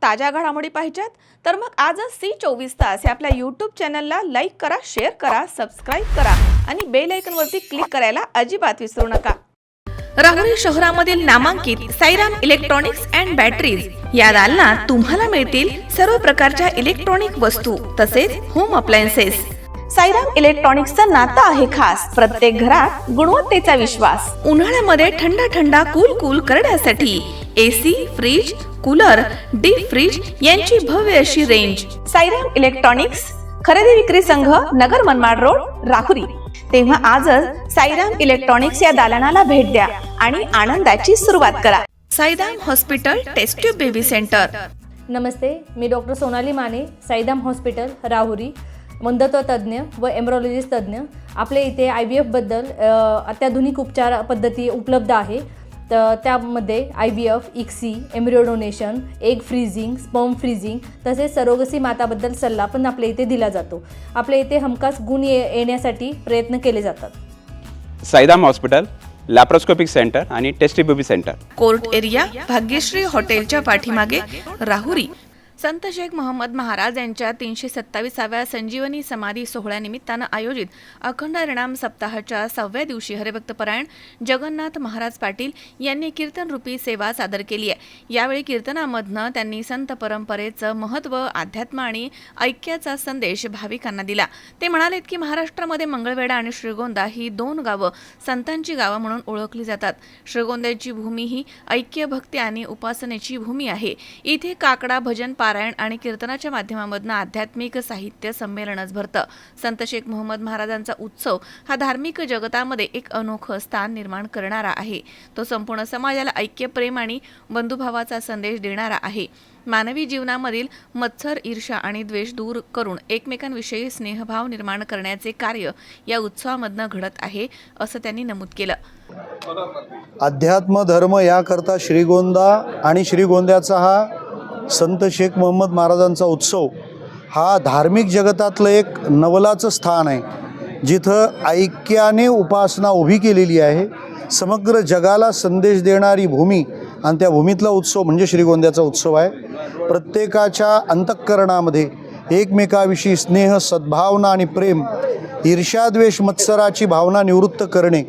ताज्या घडामोडी पाहिजेत तर मग आजच C24 तास या आपल्या YouTube चॅनलला लाईक करा, शेअर करा, सबस्क्राईब करा आणि बेल आयकॉनवरती क्लिक करायला अजिबात विसरू नका। राहुरी शहरामधील नामांकित साईराम इलेक्ट्रॉनिक्स अँड बॅटरीज या दालनात तुम्हाला मिळतील सर्व प्रकारच्या इलेक्ट्रॉनिक वस्तू तसेच होम अप्लायन्सेस। साईराम इलेक्ट्रॉनिक्सचं नातं आहे खास, प्रत्येक घरात गुणवत्तेचा विश्वास। उन्हाळ्यामध्ये थंड कूल करण्यासाठी AC, fridge, cooler, deep freeze यांची भव्य अशी रेंज। साईराम इलेक्ट्रॉनिक्स खरेदी विक्री संघ, नगर मनमाड रोड, राहुरी। तेव्हा आजच साईराम इलेक्ट्रॉनिक्स या दालनाला भेट द्या आणि आनंदाची सुरुवात करा। Sairam hospital test tube baby centre. नमस्ते, मी डॉक्टर सोनाली माने, साईराम हॉस्पिटल राहुरी, वंध्यत्व तज्ज्ञ व एम्ब्रॉलॉजिस्ट तज्ज्ञ। आपल्या इथे IVF बद्दल अत्याधुनिक उपचार पद्धती उपलब्ध आहे। तर त्यामध्ये IVF, ICSI, embryo donation, egg freezing, sperm freezing तसेच सरोगसी माताबद्दल सल्ला पण आपल्या इथे दिला जातो। आपल्या इथे हमखास गुण येण्यासाठी प्रयत्न केले जातात। साईराम हॉस्पिटल, लॅप्रोस्कोपिक सेंटर आणि test baby centre, court area, Bhagyashree हॉटेलच्या पाठीमागे, राहुरी। संत शेख मोहम्मद महाराज यांच्या 327व्या संजीवनी समाधी सोहळ्यानिमित्तानं आयोजित अखंड हरिनाम सप्ताहाच्या 6व्या दिवशी हरिभक्तपरायण जगन्नाथ महाराज पाटील यांनी कीर्तन रूपी सेवा सादर केली आहे। यावेळी कीर्तनामधनं त्यांनी संत परंपरेचं महत्त्व, अध्यात्म आणि ऐक्याचा संदेश भाविकांना दिला। ते म्हणालेत की महाराष्ट्रामध्ये मंगळवेढा आणि श्रीगोंदा ही 2 गावं संतांची गावं म्हणून ओळखली जातात। श्रीगोंद्याची भूमी ही ऐक्य, भक्ती आणि उपासनेची भूमी आहे। इथे काकडा, भजन, पारायण आणि कीर्तनाच्या माध्यमामधून आध्यात्मिक साहित्य संमेलनच भरतं। संत शेख मोहम्मद महाराजांचा उत्सव हा धार्मिक जगतामध्ये एक अनोखं स्थान निर्माण करणारा आहे। तो संपूर्ण समाजाला ऐक्य, प्रेम आणि बंधुभावाचा संदेश देणारा आहे। मानवी जीवनामधील मत्सर, ईर्ष्या आणि द्वेष दूर करून एकमेकांविषयी स्नेहभाव निर्माण करण्याचे कार्य या उत्सवामधनं घडत आहे, असं त्यांनी नमूद केलं। अध्यात्म धर्म याकरता श्रीगोंदा आणि श्रीगोंद्याचा हा संत शेख मोहम्मद महाराजांचा उत्सव हा धार्मिक जगतातलं एक नवलाचं स्थान आहे, जिथं ऐक्याने उपासना उभी केलेली आहे। समग्र जगाला संदेश देणारी भूमी आणि त्या भूमीतला उत्सव म्हणजे श्रीगोंद्याचा उत्सव आहे। प्रत्येकाच्या अंतःकरणामध्ये एकमेकाविषयी स्नेह, सद्भावना आणि प्रेम, ईर्ष्याद्वेष, मत्सराची भावना निवृत्त करणे,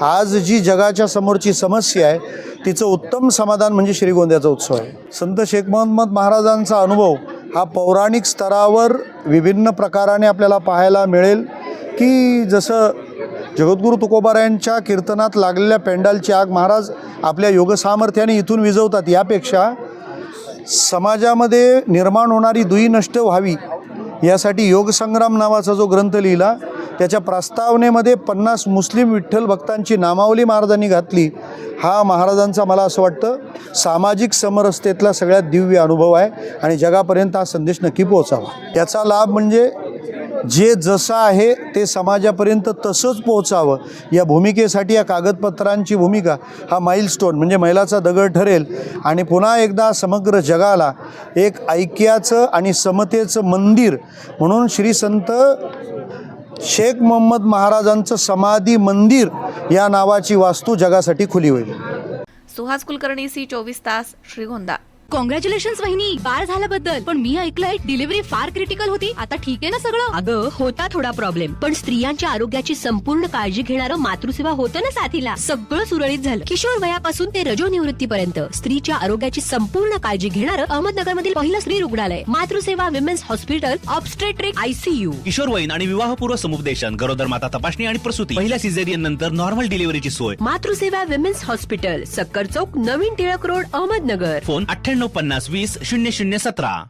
आज जी जगाच्या समोरची समस्या आहे तिचं उत्तम समाधान म्हणजे श्रीगोंद्याचा उत्सव आहे। संत शेख मोहम्मद महाराजांचा अनुभव हा पौराणिक स्तरावर विभिन्न प्रकाराने आपल्याला पाहायला मिळेल की जसं जगद्गुरू तुकोबारायांच्या कीर्तनात लागलेल्या पेंडालची आग महाराज आपल्या योगसामर्थ्याने इथून विझवतात। यापेक्षा समाजामध्ये निर्माण होणारी दुई नष्ट व्हावी यासाठी योगसंग्राम नावाचा जो ग्रंथ लिहिला, त्याच्या प्रस्तावनेमध्ये 50 मुस्लिम विठ्ठल भक्तांची नामावली महाराजांनी घातली। हा महाराजांचा मला असं वाटतं सामाजिक समरसतेतला सगळ्यात दिव्य अनुभव आहे आणि जगापर्यंत हा संदेश नक्की पोहोचावा। त्याचा लाभ म्हणजे जे जसं आहे ते समाजापर्यंत तसंच पोहोचावं, या भूमिकेसाठी या कागदपत्रांची भूमिका हा माइलस्टोन म्हणजे मैलाचा दगड ठरेल आणि पुन्हा एकदा समग्र जगाला एक ऐक्याचं आणि समतेचं मंदिर म्हणून श्री संत शेख मोहम्मद महाराजांचं समाधी मंदिर या नावाची वास्तू जगासाठी खुली होईल। सुहास कुलकर्णी, C24 तास, श्रीगोंदा। कॉंग्रॅच्युलेशन्स वहिनी, बाळ झाल्याबद्दल। पण मी ऐकलंय डिलिव्हरी फार क्रिटिकल होती, आता ठीक आहे ना सगळं? अगं होता थोडा प्रॉब्लेम, पण स्त्रियांच्या आरोग्याची संपूर्ण काळजी घेणारं मातृसेवा होतं ना साथीला। सगळं सुरळीत झालं। किशोर वयापासून ते रजोनिवृत्तीपर्यंत स्त्रीच्या आरोग्याची संपूर्ण काळजी घेणारं अहमदनगरमधील पहिलं स्त्री रुग्णालय Matruseva women's hospital, obstetric ICU। किशोरवयीन आणि विवाहपूर्व समुपदेशन, गरोदर माता तपासणी आणि प्रसूती, पहिल्या सिझेरियन नंतर नॉर्मल डिलिव्हरीची सोय। मातृसेवा विमेन्स हॉस्पिटल, सक्कर चौक, नवीन टिळक रोड, अहमदनगर। फोन 9850 20 0017।